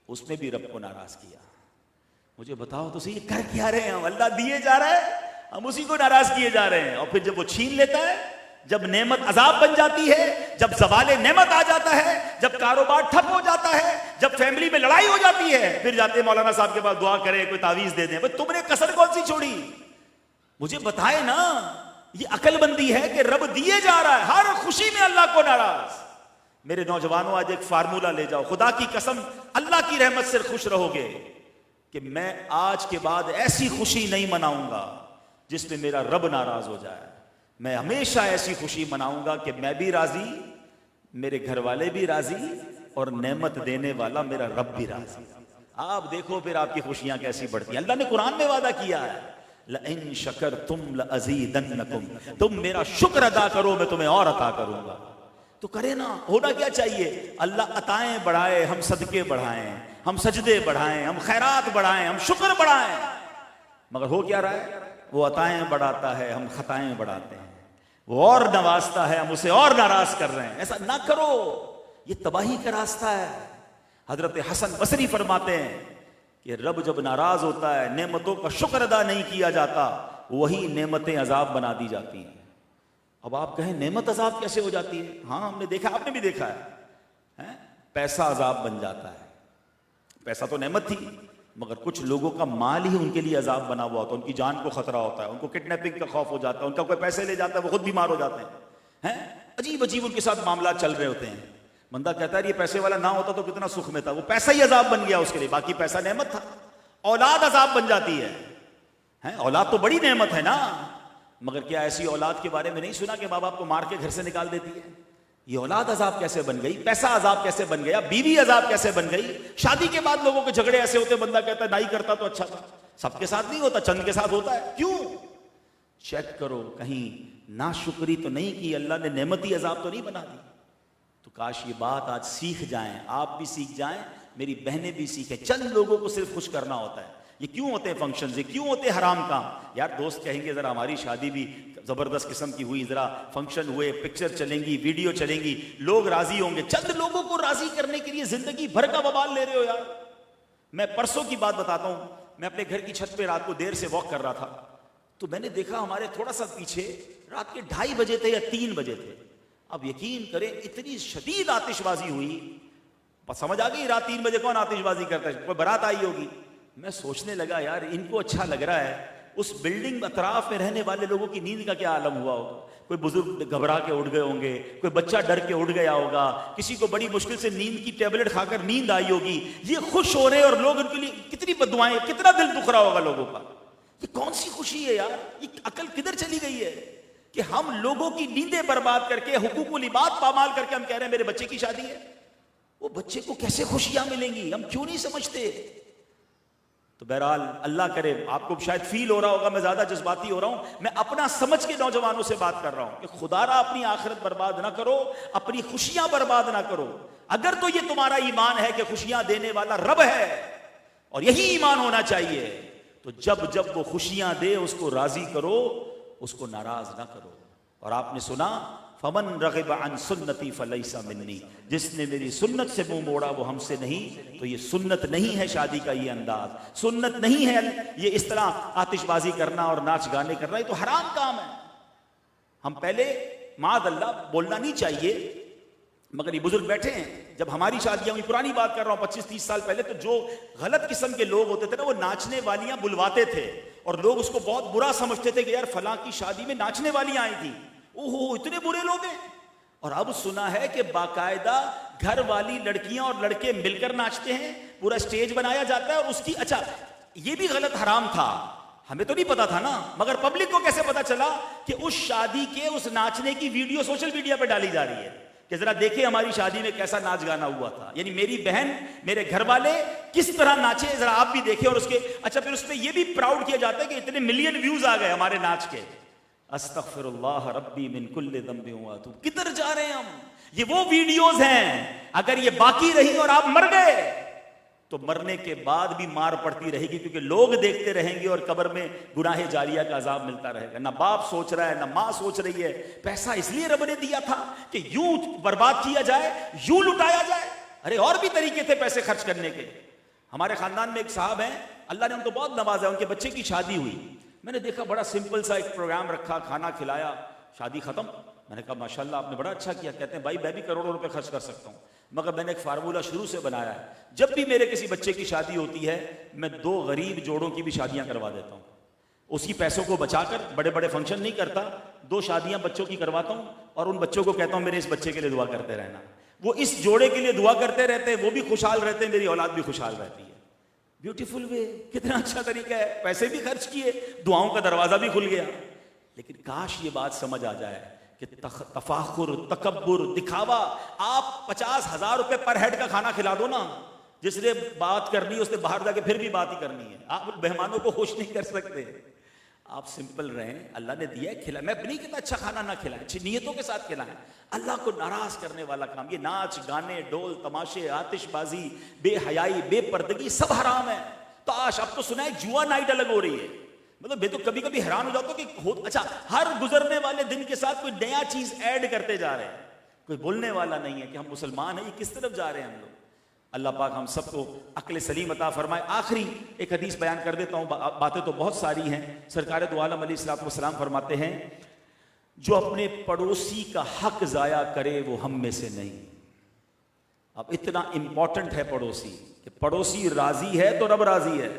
اس میں بھی رب کو ناراض کیا. مجھے بتاؤ تو صحیح، کر کیا رہے ہیں ہم؟ اللہ دیے جا رہا ہے، ہم اسی کو ناراض کیے جا رہے ہیں. اور پھر جب وہ چھین لیتا ہے، جب نعمت عذاب بن جاتی ہے، جب زوال نعمت آ جاتا ہے، جب کاروبار ٹھپ ہو جاتا ہے، جب فیملی میں لڑائی ہو جاتی ہے، پھر جاتے ہیں مولانا صاحب کے پاس، دعا کریں، کوئی تعویذ دے دیں. تم نے کسر کون سی چھوڑی؟ مجھے بتائے نا. یہ عقل بندی ہے کہ رب دیے جا رہا ہے، ہر خوشی میں اللہ کو ناراض. میرے نوجوانوں آج ایک فارمولہ لے جاؤ، خدا کی قسم اللہ کی رحمت سے خوش رہو گے کہ میں آج کے بعد ایسی خوشی نہیں مناؤں گا جس میں میرا رب ناراض ہو جائے. میں ہمیشہ ایسی خوشی مناؤں گا کہ میں بھی راضی، میرے گھر والے بھی راضی، اور نعمت دینے والا میرا رب بھی راضی. آپ دیکھو پھر آپ کی خوشیاں کیسی بڑھتی ہیں. اللہ نے قرآن میں وعدہ کیا ہے، لَإِن شَكَرْتُمْ لَأَزِيدَنَّكُمْ، تم میرا شکر ادا کرو میں تمہیں اور عطا کروں گا. تو کرے نا. ہونا کیا چاہیے؟ اللہ عطائیں بڑھائے، ہم صدقے بڑھائیں، ہم سجدے بڑھائیں، ہم خیرات بڑھائیں، ہم شکر بڑھائیں. مگر ہو کیا رہا ہے؟ وہ عطائیں بڑھاتا ہے، ہم خطائیں بڑھاتے ہیں. وہ اور نوازتا ہے، ہم اسے اور ناراض کر رہے ہیں. ایسا نہ کرو، یہ تباہی کا راستہ ہے. حضرت حسن بصری فرماتے ہیں کہ رب جب ناراض ہوتا ہے، نعمتوں کا شکر ادا نہیں کیا جاتا، وہی نعمتیں عذاب بنا دی جاتی ہیں. اب آپ کہیں نعمت عذاب کیسے ہو جاتی ہے؟ ہاں ہم نے دیکھا، آپ نے بھی دیکھا ہے. پیسہ عذاب بن جاتا ہے. پیسہ تو نعمت تھی، مگر کچھ لوگوں کا مال ہی ان کے لیے عذاب بنا ہوا ہوتا ہے. ان کی جان کو خطرہ ہوتا ہے، ان کو کڈنیپنگ کا خوف ہو جاتا ہے، ان کا کوئی پیسے لے جاتا ہے وہ خود بیمار ہو جاتے ہیں. عجیب عجیب ان کے ساتھ معاملات چل رہے ہوتے ہیں. بندہ کہتا ہے یہ پیسے والا نہ ہوتا تو کتنا سکھ میں تھا، وہ پیسہ ہی عذاب بن گیا اس کے لیے، باقی پیسہ نعمت تھا۔ اولاد عذاب بن جاتی ہے، اولاد تو بڑی نعمت ہے نا، مگر کیا ایسی اولاد کے بارے میں نہیں سنا کہ ماں باپ کو مار کے گھر سے نکال دیتی ہے؟ یہ اولاد عذاب کیسے بن گئی، پیسہ عذاب کیسے بن گیا، بیوی عذاب کیسے بن گئی؟ شادی کے بعد لوگوں کے جھگڑے ایسے ہوتے، بندہ کہتا ہے نہیں کرتا تو اچھا تھا۔ سب کے ساتھ نہیں ہوتا، چند کے ساتھ ہوتا ہے۔ کیوں؟ چیک کرو کہیں ناشکری تو نہیں کی، اللہ نے نعمتی عذاب تو نہیں بنا دی۔ تو کاش یہ بات آج سیکھ جائیں، آپ بھی سیکھ جائیں، میری بہنیں بھی سیکھیں۔ چند لوگوں کو صرف خوش کرنا ہوتا ہے۔ یہ کیوں ہوتے ہیں فنکشنز، یہ کیوں ہوتے ہیں حرام کام؟ یار دوست کہیں گے ذرا ہماری شادی بھی زبردست قسم کی ہوئی، ذرا فنکشن ہوئے، پکچر چلیں گی، ویڈیو چلیں گی، لوگ راضی ہوں گے۔ چند لوگوں کو راضی کرنے کے لیے زندگی بھر کا وبال لے رہے ہو یار۔ میں پرسوں کی بات بتاتا ہوں، میں اپنے گھر کی چھت پہ رات کو دیر سے واک کر رہا تھا، تو میں نے دیکھا ہمارے تھوڑا سا پیچھے رات کے 2:30 بجے تھے یا 3 بجے تھے، اب یقین کریں اتنی شدید آتش بازی ہوئی، سمجھ آ گئی رات 3 بجے کون آتش بازی کرتا ہے، کوئی بارات آئی ہوگی۔ میں سوچنے لگا یار ان کو اچھا لگ رہا ہے، اس بلڈنگ اطراف میں رہنے والے لوگوں کی نیند کا کیا عالم ہوا ہوگا؟ کوئی بزرگ گھبرا کے اٹھ گئے ہوں گے، کوئی بچہ ڈر کے اٹھ گیا ہوگا، کسی کو بڑی مشکل سے نیند کی ٹیبلٹ کھا کر نیند آئی ہوگی، یہ خوش ہو رہے اور لوگ ان کے لیے کتنی بددعائیں، کتنا دل دکھ رہا ہوگا لوگوں کا۔ یہ کون سی خوشی ہے یار؟ یہ عقل کدھر چلی گئی ہے کہ ہم لوگوں کی نیندیں برباد کر کے، حقوق العباد پامال کر کے ہم کہہ رہے ہیں میرے بچے کی شادی ہے؟ وہ بچے کو کیسے خوشیاں ملیں گی؟ ہم کیوں نہیں سمجھتے؟ تو بہرحال اللہ کرے، آپ کو شاید فیل ہو رہا ہوگا میں زیادہ جذباتی ہو رہا ہوں، میں اپنا سمجھ کے نوجوانوں سے بات کر رہا ہوں کہ خدا را اپنی آخرت برباد نہ کرو، اپنی خوشیاں برباد نہ کرو۔ اگر تو یہ تمہارا ایمان ہے کہ خوشیاں دینے والا رب ہے، اور یہی ایمان ہونا چاہیے، تو جب جب وہ خوشیاں دے اس کو راضی کرو، اس کو ناراض نہ کرو۔ اور آپ نے سنا فمن رغب عن سنتی فلیس منی، جس نے میری سنت سے منہ موڑا وہ ہم سے نہیں۔ تو یہ سنت نہیں ہے شادی کا یہ انداز، سنت نہیں ہے یہ اس طرح آتش بازی کرنا اور ناچ گانے کرنا، یہ تو حرام کام ہے۔ ہم پہلے معاذ اللہ بولنا نہیں چاہیے، مگر یہ بزرگ بیٹھے ہیں، جب ہماری شادیاں ہوئی، پرانی بات کر رہا ہوں 25-30 سال پہلے، تو جو غلط قسم کے لوگ ہوتے تھے نا، وہ ناچنے والیاں بلواتے تھے اور لوگ اس کو بہت برا سمجھتے تھے کہ یار فلاں کی شادی میں ناچنے والیاں آئی تھیں، اوہ اتنے برے لوگ ہیں۔ اور اب سنا ہے کہ باقاعدہ گھر والی لڑکیاں اور لڑکے مل کر ناچتے ہیں، پورا اسٹیج بنایا جاتا ہے، اور اس کی اچھا یہ بھی غلط حرام تھا، ہمیں تو نہیں پتا تھا نا، مگر پبلک کو کیسے پتا چلا کہ اس شادی کے اس ناچنے کی ویڈیو سوشل میڈیا پہ ڈالی جا رہی ہے کہ ذرا دیکھیں ہماری شادی میں کیسا ناچ گانا ہوا تھا، یعنی میری بہن میرے گھر والے کس طرح ناچے ذرا آپ بھی دیکھیں۔ اور اس کے اچھا پھر اس پہ یہ بھی پراؤڈ کیا جاتا ہے کہ اتنے ملین ویوز آ گئے ہمارے ناچ کے۔ استغفر اللہ ربی من کل ذنب واتوب۔ کدھر جا رہے ہیں ہم؟ یہ وہ ویڈیوز ہیں، اگر یہ باقی رہی اور آپ مر گئے تو مرنے کے بعد بھی مار پڑتی رہے گی، کیونکہ لوگ دیکھتے رہیں گے اور قبر میں گناہ جاریہ کا عذاب ملتا رہے گا۔ نہ باپ سوچ رہا ہے، نہ ماں سوچ رہی ہے۔ پیسہ اس لیے رب نے دیا تھا کہ یوں برباد کیا جائے، یوں لٹایا جائے۔ ارے اور بھی طریقے تھے پیسے خرچ کرنے کے۔ ہمارے خاندان میں ایک صاحب ہیں، اللہ نے ان کو بہت نوازا، ان کے بچے کی شادی ہوئی، میں نے دیکھا بڑا سمپل سا ایک پروگرام رکھا، کھانا کھلایا، شادی ختم۔ میں نے کہا ماشاءاللہ آپ نے بڑا اچھا کیا۔ کہتے ہیں بھائی میں بھی کروڑوں روپے خرچ کر سکتا ہوں، مگر میں نے ایک فارمولہ شروع سے بنایا ہے، جب بھی میرے کسی بچے کی شادی ہوتی ہے میں 2 غریب جوڑوں کی بھی شادیاں کروا دیتا ہوں، اسی پیسوں کو بچا کر، بڑے بڑے فنکشن نہیں کرتا، 2 شادیاں بچوں کی کرواتا ہوں اور ان بچوں کو کہتا ہوں میرے اس بچے کے لیے دعا کرتے رہنا۔ وہ اس جوڑے کے لیے دعا کرتے رہتے ہیں، وہ بھی خوشحال رہتے ہیں، میری اولاد بھی خوشحال رہتی ہے۔ بیوٹیفل وے، کتنا اچھا طریقہ ہے، پیسے بھی خرچ کیے، دعاؤں کا دروازہ بھی کھل گیا۔ لیکن کاش یہ بات سمجھ آ جائے کہ تفاخر، تکبر، دکھاوا، آپ 50,000 روپے پر ہیڈ کا کھانا کھلا دو نا، جس نے بات کرنی ہے اس نے باہر جا کے پھر بھی بات ہی کرنی ہے، آپ مہمانوں کو خوش نہیں کر سکتے۔ آپ سمپل رہیں، اللہ نے دیا ہے کھلا، میں نہیں کہتا اچھا کھانا نہ کھلائیں، اچھی نیتوں کے ساتھ کھلائیں۔ اللہ کو ناراض کرنے والا کام یہ ناچ گانے، ڈول تماشے، آتش بازی، بے حیائی، بے پردگی سب حرام ہے۔ تاش اب تو سنا ہے جوا نائٹ الگ ہو رہی ہے، مطلب میں تو کبھی کبھی حیران ہو جاتا ہوں کہ اچھا ہر گزرنے والے دن کے ساتھ کوئی نیا چیز ایڈ کرتے جا رہے ہیں، کوئی بولنے والا نہیں ہے کہ ہم مسلمان ہیں، یہ کس طرف جا رہے ہیں ہم لوگ۔ اللہ پاک ہم سب کو عقل سلیم عطا فرمائے۔ آخری ایک حدیث بیان کر دیتا ہوں، باتیں تو بہت ساری ہیں۔ سرکار دو عالم علیہ الصلوۃ والسلام فرماتے ہیں جو اپنے پڑوسی کا حق ضائع کرے وہ ہم میں سے نہیں۔ اب اتنا امپورٹنٹ ہے پڑوسی کہ پڑوسی راضی ہے تو رب راضی ہے،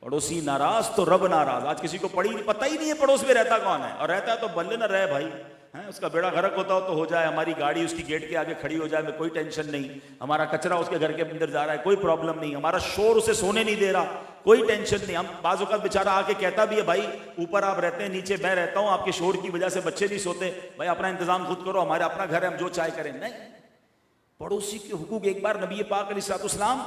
پڑوسی ناراض تو رب ناراض۔ آج کسی کو پتہ ہی نہیں ہے پڑوس میں رہتا کون ہے، اور رہتا ہے تو بلے نہ رہے بھائی، ہیں، اس کا بیڑا غرق ہوتا ہو تو ہو جائے، ہماری گاڑی اس کی گیٹ کے آگے کھڑی ہو جائے، میں کوئی ٹینشن نہیں، ہمارا کچرا اس کے گھر کے اندر جا رہا ہے، کوئی پرابلم نہیں، ہمارا شور اسے سونے نہیں دے رہا، کوئی ٹینشن نہیں. ہم بعض اوقات بیچارہ آ کے کہتا بھی ہے بھائی اوپر آپ رہتے ہیں نیچے میں رہتا ہوں، آپ کے شور کی وجہ سے بچے نہیں سوتے، بھائی اپنا انتظام خود کرو، ہمارا اپنا گھر ہے، ہم جو چاہے کریں. نہیں، پڑوسی کے حقوق. ایک بار نبی پاک علیہ الصلوۃ والسلام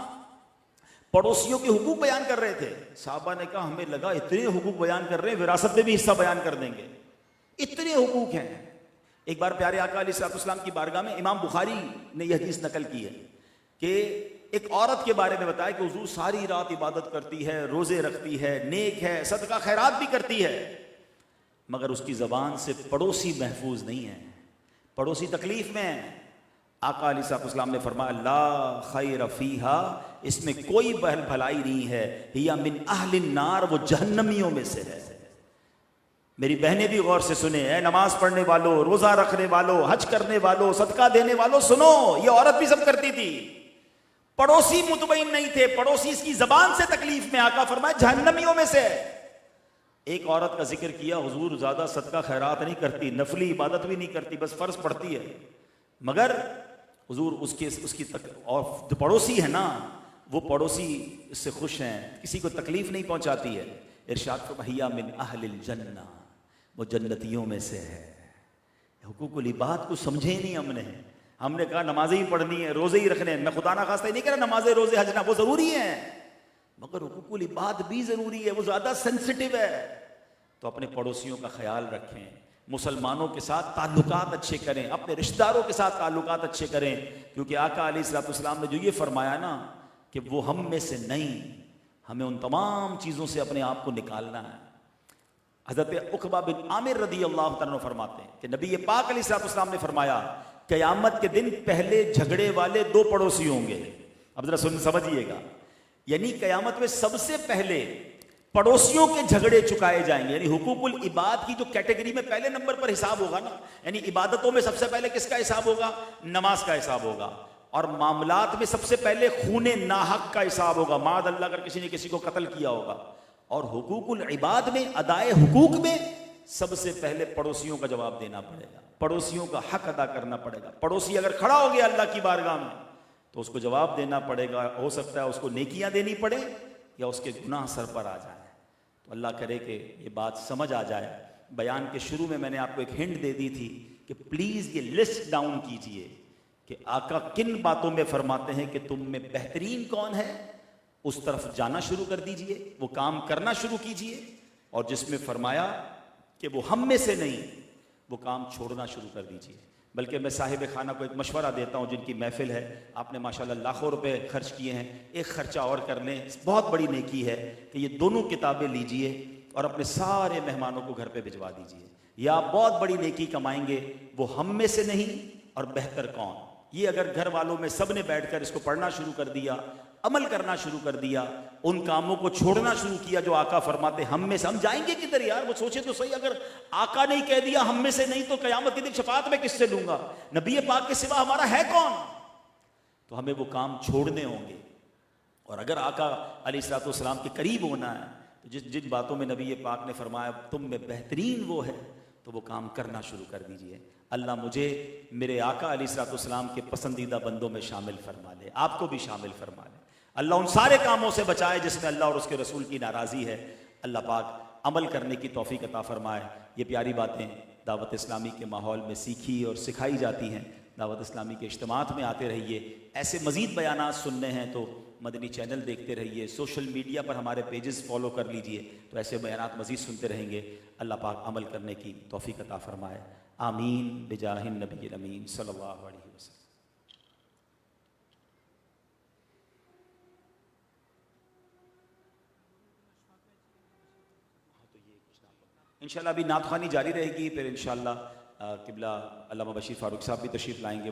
پڑوسیوں کے حقوق بیان کر رہے تھے. صحابہ نے کہا ہمیں لگا اتنے حقوق بیان کر رہے ہیں وراثت میں بھی حصہ بیان کر دیں گے، اتنے حقوق ہیں. ایک بار پیارے آقا علیہ الصلوۃ والسلام کی بارگاہ میں امام بخاری نے یہ حدیث نقل کی ہے کہ ایک عورت کے بارے میں بتایا کہ حضور ساری رات عبادت کرتی ہے، روزے رکھتی ہے، نیک ہے، صدقہ خیرات بھی کرتی ہے، مگر اس کی زبان سے پڑوسی محفوظ نہیں ہے، پڑوسی تکلیف میں ہے. آقا علیہ الصلوۃ والسلام نے فرمایا لا خیر فیہا، اس میں کوئی بھلائی نہیں ہے، ہی من اہل النار، وہ جہنمیوں میں سے ہے. میری بہنیں بھی غور سے سنیں، اے نماز پڑھنے والوں، روزہ رکھنے والوں، حج کرنے والوں، صدقہ دینے والوں، سنو، یہ عورت بھی سب کرتی تھی. پڑوسی مطمئن نہیں تھے، پڑوسی اس کی زبان سے تکلیف میں، آقا فرمایا جہنمیوں میں سے. ایک عورت کا ذکر کیا، حضور زیادہ صدقہ خیرات نہیں کرتی، نفلی عبادت بھی نہیں کرتی، بس فرض پڑھتی ہے، مگر حضور اس کی اور جو پڑوسی ہے نا وہ پڑوسی اس سے خوش ہیں، کسی کو تکلیف نہیں پہنچاتی ہے. ارشاد فرمایا من اہل الجنہ، وہ جنتیوں میں سے ہے. حقوق العباد کو سمجھے نہیں ہم نے کہا نمازیں ہی پڑھنی ہے، روزے ہی رکھنے ہیں. میں خدا نہ خواستہ نہیں کہہ رہا نمازیں روزے حج نہ، وہ ضروری ہیں، مگر حقوق العباد بھی ضروری ہے، وہ زیادہ سینسٹیو ہے. تو اپنے پڑوسیوں کا خیال رکھیں، مسلمانوں کے ساتھ تعلقات اچھے کریں، اپنے رشتہ داروں کے ساتھ تعلقات اچھے کریں، کیونکہ آقا علیہ الصلوۃ والسلام نے جو یہ فرمایا نا کہ وہ ہم میں سے نہیں، ہمیں ان تمام چیزوں سے اپنے آپ کو نکالنا ہے. حضرت عقبہ بن عامر رضی اللہ تعالیٰ فرماتے ہیں کہ نبی پاک علیہ الصلوۃ والسلام نے فرمایا قیامت کے دن پہلے جھگڑے والے دو پڑوسی ہوں گے. اب ذرا سمجھیے گا، یعنی قیامت میں سب سے پہلے پڑوسیوں کے جھگڑے چکائے جائیں گے. یعنی حقوق العباد کی جو کیٹیگری میں پہلے نمبر پر حساب ہوگا نا، یعنی عبادتوں میں سب سے پہلے کس کا حساب ہوگا؟ نماز کا حساب ہوگا. اور معاملات میں سب سے پہلے خون ناحق کا حساب ہوگا، معاذ اللہ اگر کسی نے کسی کو قتل کیا ہوگا. اور حقوق العباد میں، ادائے حقوق میں سب سے پہلے پڑوسیوں کا جواب دینا پڑے گا، پڑوسیوں کا حق ادا کرنا پڑے گا. پڑوسی اگر کھڑا ہو گیا اللہ کی بارگاہ میں تو اس کو جواب دینا پڑے گا. ہو سکتا ہے اس کو نیکیاں دینی پڑے یا اس کے گناہ سر پر آ جائیں. تو اللہ کرے کہ یہ بات سمجھ آ جائے. بیان کے شروع میں نے آپ کو ایک ہنٹ دے دی تھی کہ پلیز یہ لسٹ ڈاؤن کیجئے کہ آقا کن باتوں میں فرماتے ہیں کہ تم میں بہترین کون ہے، اس طرف جانا شروع کر دیجئے، وہ کام کرنا شروع کیجئے. اور جس میں فرمایا کہ وہ ہم میں سے نہیں، وہ کام چھوڑنا شروع کر دیجئے. بلکہ میں صاحب خانہ کو ایک مشورہ دیتا ہوں، جن کی محفل ہے، آپ نے ماشاءاللہ لاکھوں روپے خرچ کیے ہیں، ایک خرچہ اور کر لیں، بہت بڑی نیکی ہے کہ یہ دونوں کتابیں لیجئے اور اپنے سارے مہمانوں کو گھر پہ بھجوا دیجئے. یا آپ بہت بڑی نیکی کمائیں گے. وہ ہم میں سے نہیں اور بہتر کون، یہ اگر گھر والوں میں سب نے بیٹھ کر اس کو پڑھنا شروع کر دیا، عمل کرنا شروع کر دیا، ان کاموں کو چھوڑنا شروع کیا جو آقا فرماتے ہم میں سے، ہم جائیں گے کدھر یار؟ وہ سوچے تو صحیح، اگر آقا نے کہہ دیا ہم میں سے نہیں تو قیامت کے دن شفاعت میں کس سے لوں گا؟ نبی پاک کے سوا ہمارا ہے کون؟ تو ہمیں وہ کام چھوڑنے ہوں گے. اور اگر آقا علیہ الصلوۃ والسلام کے قریب ہونا ہے تو جن باتوں میں نبی پاک نے فرمایا تم میں بہترین وہ ہے، تو وہ کام کرنا شروع کر دیجئے. اللہ مجھے میرے آقا علیہ الصلوۃ والسلام کے پسندیدہ بندوں میں شامل فرما لے، آپ کو بھی شامل فرما لے. اللہ ان سارے کاموں سے بچائے جس میں اللہ اور اس کے رسول کی ناراضی ہے. اللہ پاک عمل کرنے کی توفیق عطا فرمائے. یہ پیاری باتیں دعوت اسلامی کے ماحول میں سیکھی اور سکھائی جاتی ہیں. دعوت اسلامی کے اجتماعات میں آتے رہیے. ایسے مزید بیانات سننے ہیں تو مدنی چینل دیکھتے رہیے، سوشل میڈیا پر ہمارے پیجز فالو کر لیجئے، تو ایسے بیانات مزید سنتے رہیں گے. اللہ پاک عمل کرنے کی توفیق عطا فرمائے. آمین بجاہ النبی الامین صلی اللہ علیہ وسلم. انشاءاللہ ابھی نعت خوانی جاری رہے گی، پھر انشاءاللہ قبلہ علامہ بشیر فاروق صاحب بھی تشریف لائیں گے.